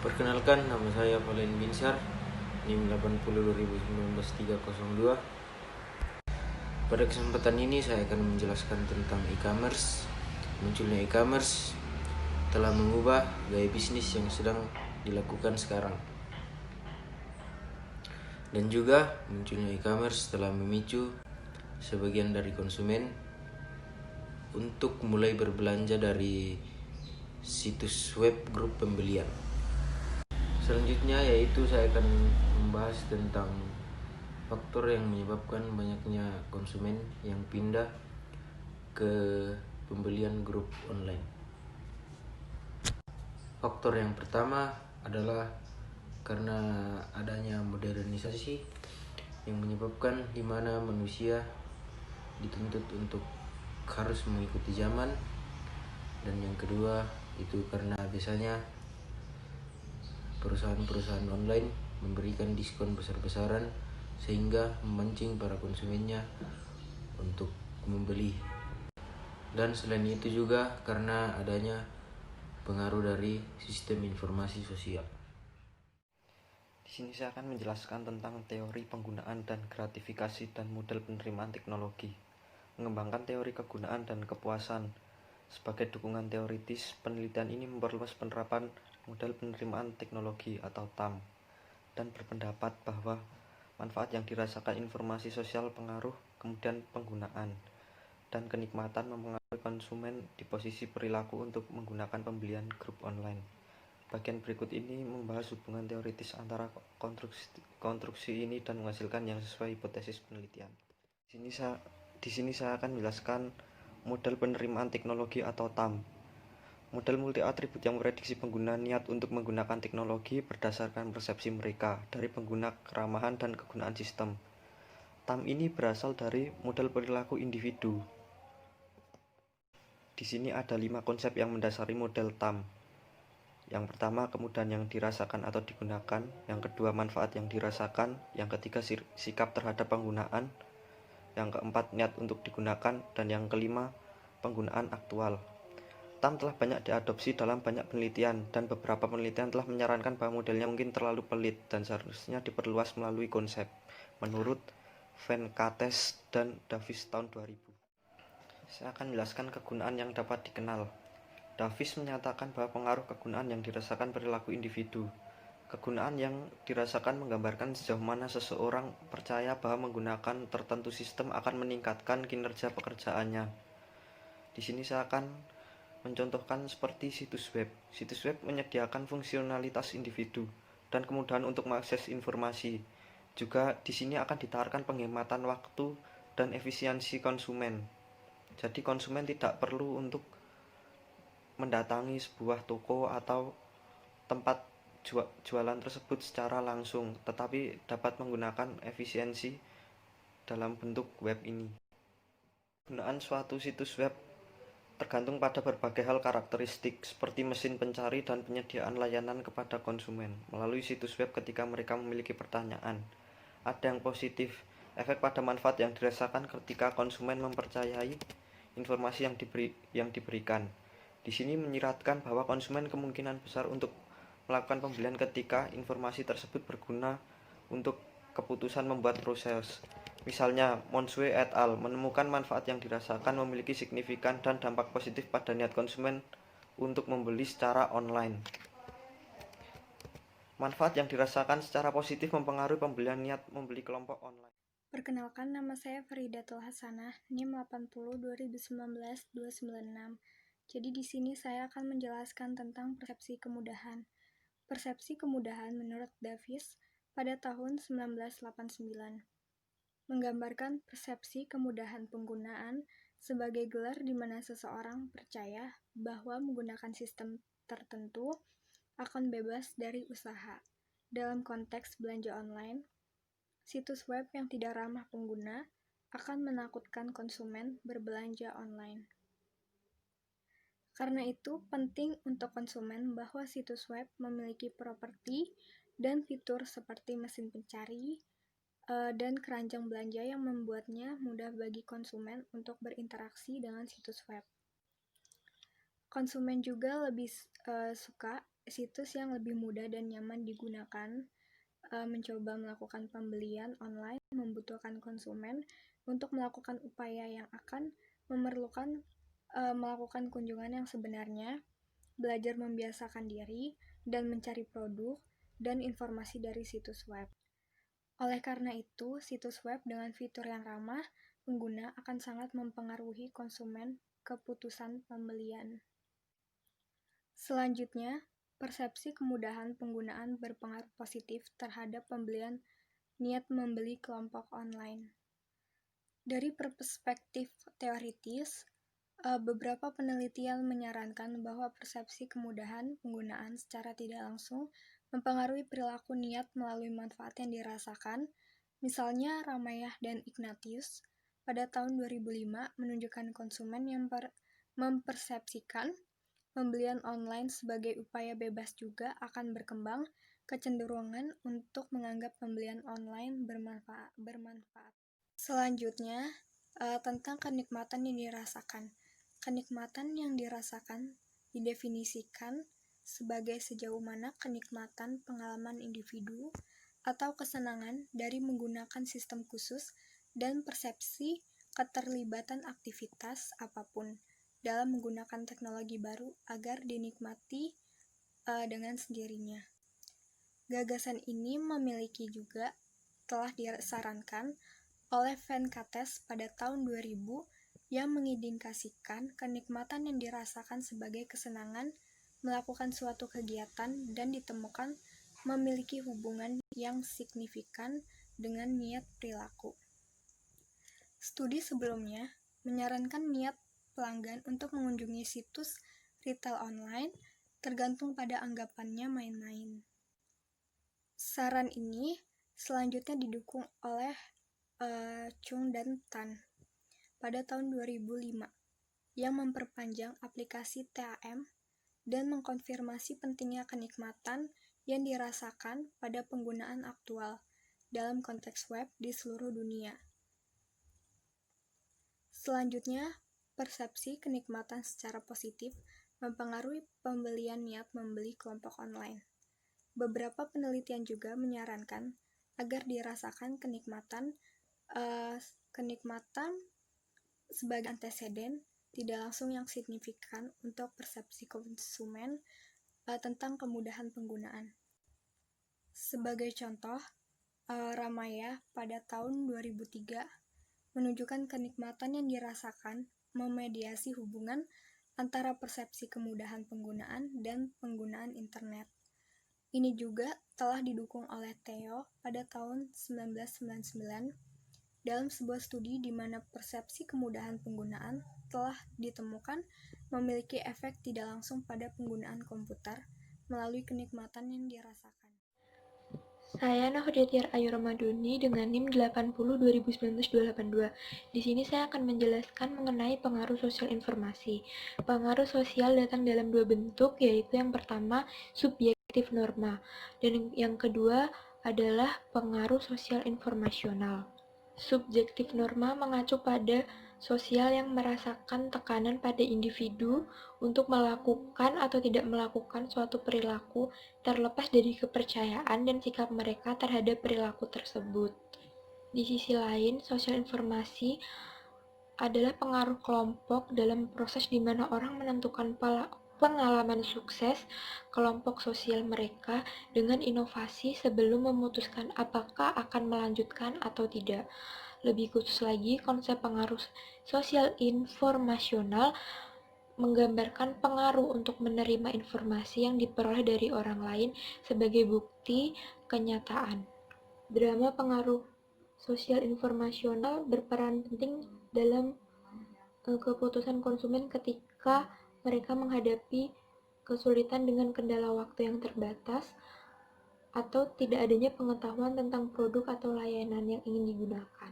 Perkenalkan, nama saya Valen Binsar, NIM 80.2019-302. Pada kesempatan ini saya akan menjelaskan tentang e-commerce. Munculnya e-commerce telah mengubah gaya bisnis yang sedang dilakukan sekarang. Dan juga munculnya e-commerce telah memicu sebagian dari konsumen untuk mulai berbelanja dari situs web grup pembelian. Selanjutnya yaitu saya akan membahas tentang faktor yang menyebabkan banyaknya konsumen yang pindah ke pembelian grup online. Faktor yang pertama adalah karena adanya modernisasi yang menyebabkan di mana manusia dituntut untuk harus mengikuti zaman, dan yang kedua itu karena biasanya perusahaan-perusahaan online memberikan diskon besar-besaran sehingga memancing para konsumennya untuk membeli. Dan selain itu juga karena adanya pengaruh dari sistem informasi sosial. Di sini saya akan menjelaskan tentang teori penggunaan dan gratifikasi dan model penerimaan teknologi. Mengembangkan teori kegunaan dan kepuasan. Sebagai dukungan teoritis, penelitian ini memperluas penerapan model penerimaan teknologi atau TAM dan berpendapat bahwa manfaat yang dirasakan informasi sosial pengaruh, kemudian penggunaan, dan kenikmatan mempengaruhi konsumen di posisi perilaku untuk menggunakan pembelian grup online. Bagian berikut ini membahas hubungan teoritis antara konstruksi ini dan menghasilkan yang sesuai hipotesis penelitian. Di sini saya akan menjelaskan model penerimaan teknologi atau TAM. Model multi atribut yang memprediksi pengguna niat untuk menggunakan teknologi berdasarkan persepsi mereka dari pengguna, keramahan, dan kegunaan sistem. TAM ini berasal dari model perilaku individu. Di sini ada 5 konsep yang mendasari model TAM. Yang pertama, kemudahan yang dirasakan atau digunakan. Yang kedua, manfaat yang dirasakan. Yang ketiga, sikap terhadap penggunaan. Yang keempat, niat untuk digunakan. Dan yang kelima, penggunaan aktual. TAM telah banyak diadopsi dalam banyak penelitian, dan beberapa penelitian telah menyarankan bahwa modelnya mungkin terlalu pelit dan seharusnya diperluas melalui konsep, menurut Venkatesh dan Davis tahun 2000. Saya akan menjelaskan kegunaan yang dapat dikenal. Davis menyatakan bahwa pengaruh kegunaan yang dirasakan perilaku individu. Kegunaan yang dirasakan menggambarkan sejauh mana seseorang percaya bahwa menggunakan tertentu sistem akan meningkatkan kinerja pekerjaannya. Di sini saya akan mencontohkan seperti situs web. Situs web menyediakan fungsionalitas individu dan kemudahan untuk mengakses informasi. Juga di sini akan ditawarkan penghematan waktu dan efisiensi konsumen. Jadi konsumen tidak perlu untuk mendatangi sebuah toko atau tempat jualan tersebut secara langsung, tetapi dapat menggunakan efisiensi dalam bentuk web ini. Penggunaan suatu situs web tergantung pada berbagai hal karakteristik seperti mesin pencari dan penyediaan layanan kepada konsumen melalui situs web ketika mereka memiliki pertanyaan. Ada yang positif, efek pada manfaat yang dirasakan ketika konsumen mempercayai informasi yang diberikan. Di sini menyiratkan bahwa konsumen kemungkinan besar untuk melakukan pembelian ketika informasi tersebut berguna untuk keputusan membuat proses. Misalnya, Monsue et al. Menemukan manfaat yang dirasakan memiliki signifikan dan dampak positif pada niat konsumen untuk membeli secara online. Manfaat yang dirasakan secara positif mempengaruhi pembelian niat membeli kelompok online. Perkenalkan, nama saya Faridatul Hasanah, NIM 80.2019-296. Jadi di sini saya akan menjelaskan tentang persepsi kemudahan. Persepsi kemudahan menurut Davis pada tahun 1989 menggambarkan persepsi kemudahan penggunaan sebagai gelar di mana seseorang percaya bahwa menggunakan sistem tertentu akan bebas dari usaha. Dalam konteks belanja online, situs web yang tidak ramah pengguna akan menakutkan konsumen berbelanja online. Karena itu, penting untuk konsumen bahwa situs web memiliki properti dan fitur seperti mesin pencari dan keranjang belanja yang membuatnya mudah bagi konsumen untuk berinteraksi dengan situs web. Konsumen juga lebih suka situs yang lebih mudah dan nyaman digunakan. Mencoba melakukan pembelian online membutuhkan konsumen untuk melakukan upaya yang akan memerlukan melakukan kunjungan yang sebenarnya, belajar membiasakan diri, dan mencari produk dan informasi dari situs web. Oleh karena itu, situs web dengan fitur yang ramah pengguna akan sangat mempengaruhi konsumen keputusan pembelian. Selanjutnya, persepsi kemudahan penggunaan berpengaruh positif terhadap pembelian niat membeli kelompok online. Dari perspektif teoritis, beberapa penelitian menyarankan bahwa persepsi kemudahan penggunaan secara tidak langsung mempengaruhi perilaku niat melalui manfaat yang dirasakan. Misalnya, Ramayah dan Ignatius pada tahun 2005 menunjukkan konsumen yang mempersepsikan pembelian online sebagai upaya bebas juga akan berkembang kecenderungan untuk menganggap pembelian online bermanfaat. Selanjutnya, tentang kenikmatan yang dirasakan. Kenikmatan yang dirasakan didefinisikan sebagai sejauh mana kenikmatan pengalaman individu atau kesenangan dari menggunakan sistem khusus dan persepsi keterlibatan aktivitas apapun dalam menggunakan teknologi baru agar dinikmati dengan sendirinya. Gagasan ini memiliki juga telah disarankan oleh Venkatesh pada tahun 2000 yang mengindikasikan kenikmatan yang dirasakan sebagai kesenangan melakukan suatu kegiatan dan ditemukan memiliki hubungan yang signifikan dengan niat perilaku. Studi sebelumnya menyarankan niat pelanggan untuk mengunjungi situs retail online tergantung pada anggapannya main-main. Saran ini selanjutnya didukung oleh Chung dan Tan pada tahun 2005 yang memperpanjang aplikasi TAM dan mengkonfirmasi pentingnya kenikmatan yang dirasakan pada penggunaan aktual dalam konteks web di seluruh dunia. Selanjutnya, persepsi kenikmatan secara positif mempengaruhi pembelian niat membeli kelompok online. Beberapa penelitian juga menyarankan agar dirasakan kenikmatan sebagai anteseden tidak langsung yang signifikan untuk persepsi konsumen tentang kemudahan penggunaan. Sebagai contoh, Ramayah pada tahun 2003 menunjukkan kenikmatan yang dirasakan memediasi hubungan antara persepsi kemudahan penggunaan dan penggunaan internet. Ini juga telah didukung oleh Theo pada tahun 1999 dalam sebuah studi di mana persepsi kemudahan penggunaan telah ditemukan memiliki efek tidak langsung pada penggunaan komputer melalui kenikmatan yang dirasakan. Saya Nahodiatyar Ayu Ramaduni dengan NIM 80 2019-282. Di sini saya akan menjelaskan mengenai pengaruh sosial informasi. Pengaruh sosial datang dalam dua bentuk, yaitu yang pertama subjektif norma, dan yang kedua adalah pengaruh sosial informasional. Subjektif norma mengacu pada sosial yang merasakan tekanan pada individu untuk melakukan atau tidak melakukan suatu perilaku terlepas dari kepercayaan dan sikap mereka terhadap perilaku tersebut. Di sisi lain, sosial informasi adalah pengaruh kelompok dalam proses di mana orang menentukan pengalaman sukses kelompok sosial mereka dengan inovasi sebelum memutuskan apakah akan melanjutkan atau tidak. Lebih khusus lagi, konsep pengaruh sosial informasional menggambarkan pengaruh untuk menerima informasi yang diperoleh dari orang lain sebagai bukti kenyataan. Drama pengaruh sosial informasional berperan penting dalam keputusan konsumen ketika mereka menghadapi kesulitan dengan kendala waktu yang terbatas atau tidak adanya pengetahuan tentang produk atau layanan yang ingin digunakan.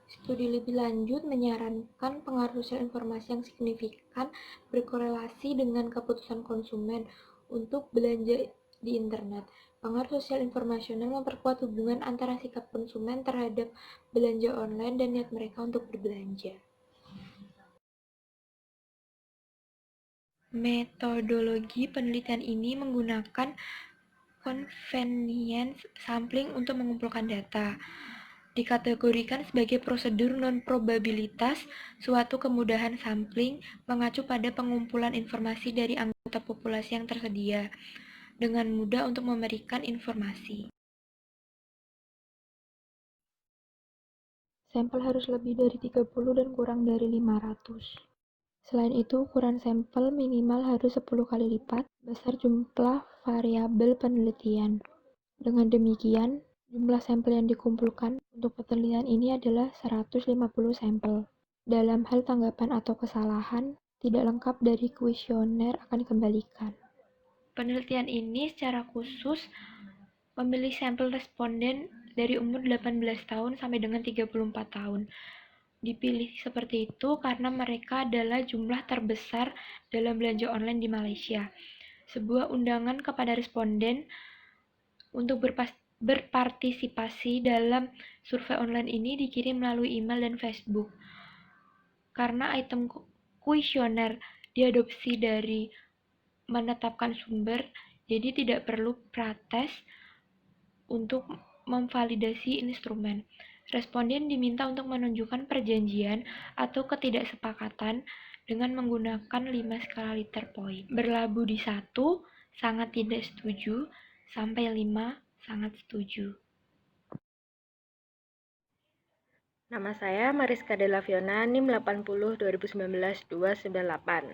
Studi lebih lanjut menyarankan pengaruh sosial informasi yang signifikan berkorelasi dengan keputusan konsumen untuk belanja di internet. Pengaruh sosial informasional memperkuat hubungan antara sikap konsumen terhadap belanja online dan niat mereka untuk berbelanja. Metodologi penelitian ini menggunakan convenience sampling untuk mengumpulkan data. Dikategorikan sebagai prosedur non-probabilitas, suatu kemudahan sampling mengacu pada pengumpulan informasi dari anggota populasi yang tersedia, dengan mudah untuk memberikan informasi. Sampel harus lebih dari 30 dan kurang dari 500. Selain itu, ukuran sampel minimal harus 10 kali lipat besar jumlah variabel penelitian. Dengan demikian, jumlah sampel yang dikumpulkan untuk penelitian ini adalah 150 sampel. Dalam hal tanggapan atau kesalahan, tidak lengkap dari kuesioner akan dikembalikan. Penelitian ini secara khusus memilih sampel responden dari umur 18 tahun sampai dengan 34 tahun. Dipilih seperti itu karena mereka adalah jumlah terbesar dalam belanja online di Malaysia. Sebuah undangan kepada responden untuk berpartisipasi dalam survei online ini dikirim melalui email dan Facebook. Karena item kuesioner diadopsi dari menetapkan sumber, jadi tidak perlu prates untuk memvalidasi instrumen. Responden diminta untuk menunjukkan perjanjian atau ketidaksepakatan dengan menggunakan 5 skala liter point. Berlabuh di 1, sangat tidak setuju, sampai 5, sangat setuju. Nama saya Mariska Della Fiona, NIM 80 2019 298.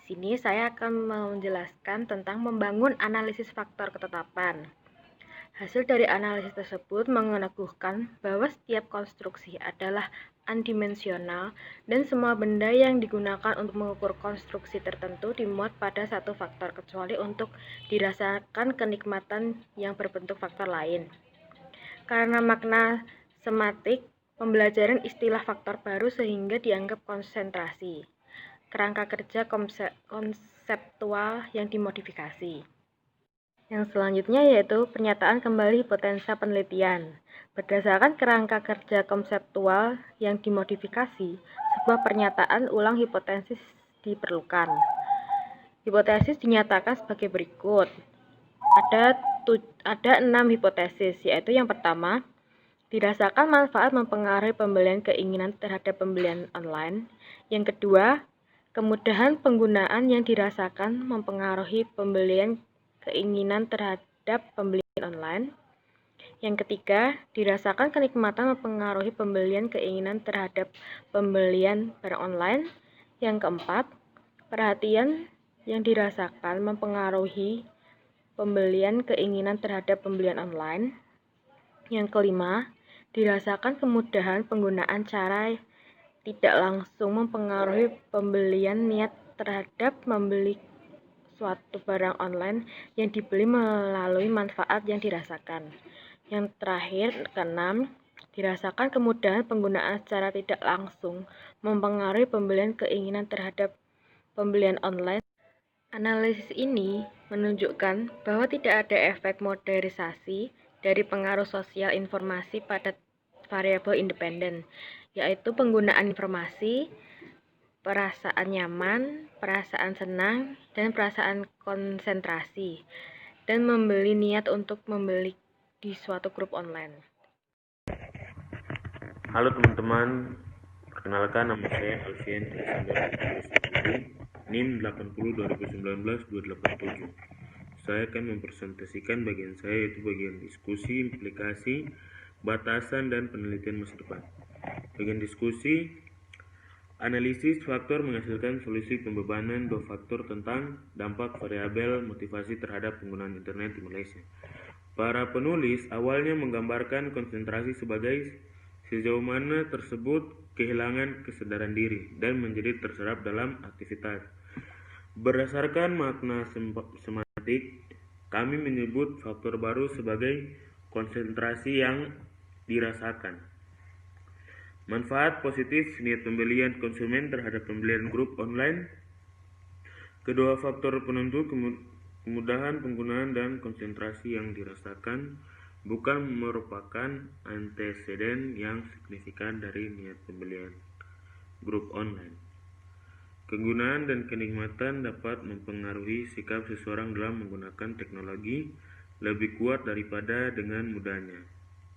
Di sini saya akan menjelaskan tentang membangun analisis faktor ketetapan. Hasil dari analisis tersebut meneguhkan bahwa setiap konstruksi adalah undimensional dan semua benda yang digunakan untuk mengukur konstruksi tertentu dimuat pada satu faktor kecuali untuk dirasakan kenikmatan yang berbentuk faktor lain. Karena makna sematik, pembelajaran istilah faktor baru sehingga dianggap konsentrasi. Kerangka kerja konseptual yang dimodifikasi. Yang selanjutnya yaitu pernyataan kembali hipotensa penelitian. Berdasarkan kerangka kerja konseptual yang dimodifikasi, sebuah pernyataan ulang hipotesis diperlukan. Hipotesis dinyatakan sebagai berikut. Ada 6 hipotesis, yaitu yang pertama, dirasakan manfaat mempengaruhi pembelian keinginan terhadap pembelian online. Yang kedua, kemudahan penggunaan yang dirasakan mempengaruhi pembelian keinginan terhadap pembelian online. Yang ketiga, dirasakan kenikmatan mempengaruhi pembelian keinginan terhadap pembelian barang online. Yang keempat, perhatian yang dirasakan mempengaruhi pembelian keinginan terhadap pembelian online. Yang kelima, dirasakan kemudahan penggunaan cara tidak langsung mempengaruhi pembelian niat terhadap membeli suatu barang online yang dibeli melalui manfaat yang dirasakan. Yang terakhir, keenam, dirasakan kemudahan penggunaan secara tidak langsung mempengaruhi pembelian keinginan terhadap pembelian online. Analisis ini menunjukkan bahwa tidak ada efek modernisasi dari pengaruh sosial informasi pada variabel independen, yaitu penggunaan informasi, perasaan nyaman, perasaan senang, dan perasaan konsentrasi, dan membeli niat untuk membeli di suatu grup online. Halo teman-teman, perkenalkan nama saya Alfian NIM 80 2019 287. Saya akan mempresentasikan bagian saya, yaitu bagian diskusi, implikasi, batasan, dan penelitian masa depan. Bagian diskusi, analisis faktor menghasilkan solusi pembebanan 2 faktor tentang dampak variabel motivasi terhadap penggunaan internet di Malaysia. Para penulis awalnya menggambarkan konsentrasi sebagai sejauh mana tersebut kehilangan kesadaran diri dan menjadi terserap dalam aktivitas. Berdasarkan makna sematik, kami menyebut faktor baru sebagai konsentrasi yang dirasakan. Manfaat positif niat pembelian konsumen terhadap pembelian grup online. Kedua faktor penentu kemudahan penggunaan dan konsentrasi yang dirasakan bukan merupakan anteseden yang signifikan dari niat pembelian grup online. Kegunaan dan kenikmatan dapat mempengaruhi sikap seseorang dalam menggunakan teknologi lebih kuat daripada dengan mudahnya.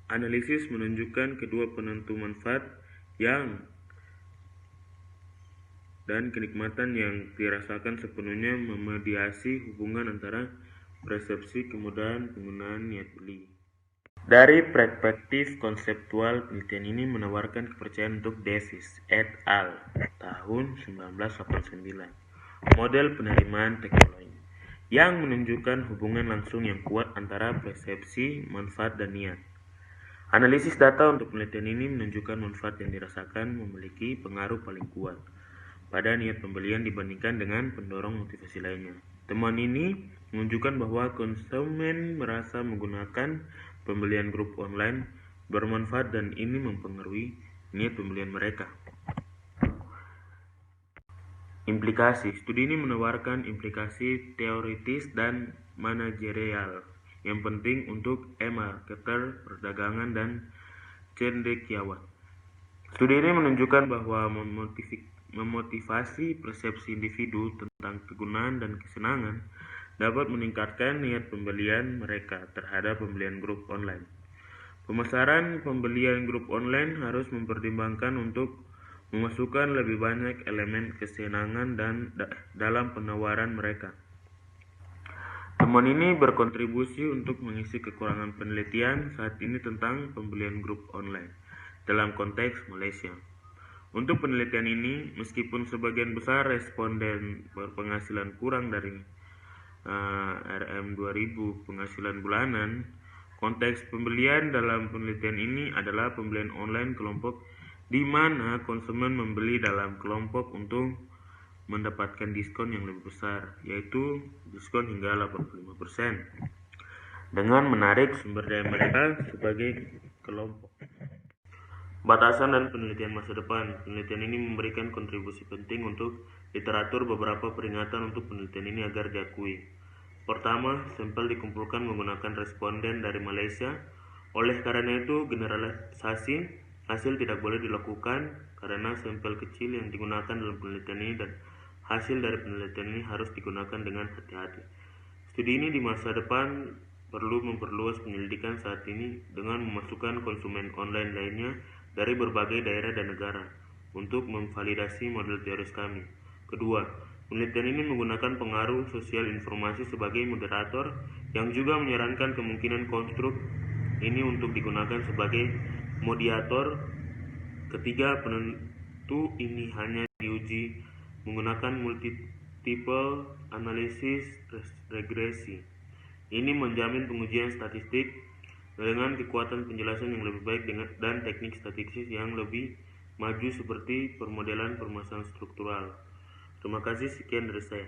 Analisis menunjukkan kedua penentu manfaat dan kenikmatan yang dirasakan sepenuhnya memediasi hubungan antara persepsi kemudahan penggunaan niat beli. Dari perspektif konseptual, penelitian ini menawarkan kepercayaan untuk Davis et al. Tahun 1989, model penerimaan teknologi, yang menunjukkan hubungan langsung yang kuat antara persepsi, manfaat, dan niat. Analisis data untuk penelitian ini menunjukkan manfaat yang dirasakan memiliki pengaruh paling kuat pada niat pembelian dibandingkan dengan pendorong motivasi lainnya. Temuan ini menunjukkan bahwa konsumen merasa menggunakan pembelian grup online bermanfaat dan ini mempengaruhi niat pembelian mereka. Implikasi. Studi ini menawarkan implikasi teoritis dan manajerial yang penting untuk marketer, perdagangan, dan cendekiawan. Studi ini menunjukkan bahwa memotivasi persepsi individu tentang kegunaan dan kesenangan dapat meningkatkan niat pembelian mereka terhadap pembelian grup online. Pemasaran pembelian grup online harus mempertimbangkan untuk memasukkan lebih banyak elemen kesenangan dalam penawaran mereka. Temuan ini berkontribusi untuk mengisi kekurangan penelitian saat ini tentang pembelian grup online dalam konteks Malaysia. Untuk penelitian ini, meskipun sebagian besar responden berpenghasilan kurang dari RM2000 penghasilan bulanan, konteks pembelian dalam penelitian ini adalah pembelian online kelompok di mana konsumen membeli dalam kelompok untuk mendapatkan diskon yang lebih besar, yaitu diskon hingga 85%, dengan menarik sumber daya mereka sebagai kelompok. Batasan dan penelitian masa depan. Penelitian ini memberikan kontribusi penting untuk literatur beberapa peringatan untuk penelitian ini agar diakui. Pertama, sampel dikumpulkan menggunakan responden dari Malaysia. Oleh karena itu, generalisasi hasil tidak boleh dilakukan karena sampel kecil yang digunakan dalam penelitian ini dan hasil dari penelitian ini harus digunakan dengan hati-hati. Studi ini di masa depan perlu memperluas penyelidikan saat ini dengan memasukkan konsumen online lainnya dari berbagai daerah dan negara untuk memvalidasi model teoris kami. Kedua, penelitian ini menggunakan pengaruh sosial informasi sebagai moderator yang juga menyarankan kemungkinan konstruk ini untuk digunakan sebagai mediator. Ketiga, penentu ini hanya diuji menggunakan multiple analysis regresi. Ini menjamin pengujian statistik dengan kekuatan penjelasan yang lebih baik dan teknik statistik yang lebih maju seperti permodelan permasalahan struktural. Terima kasih, sekian dari saya.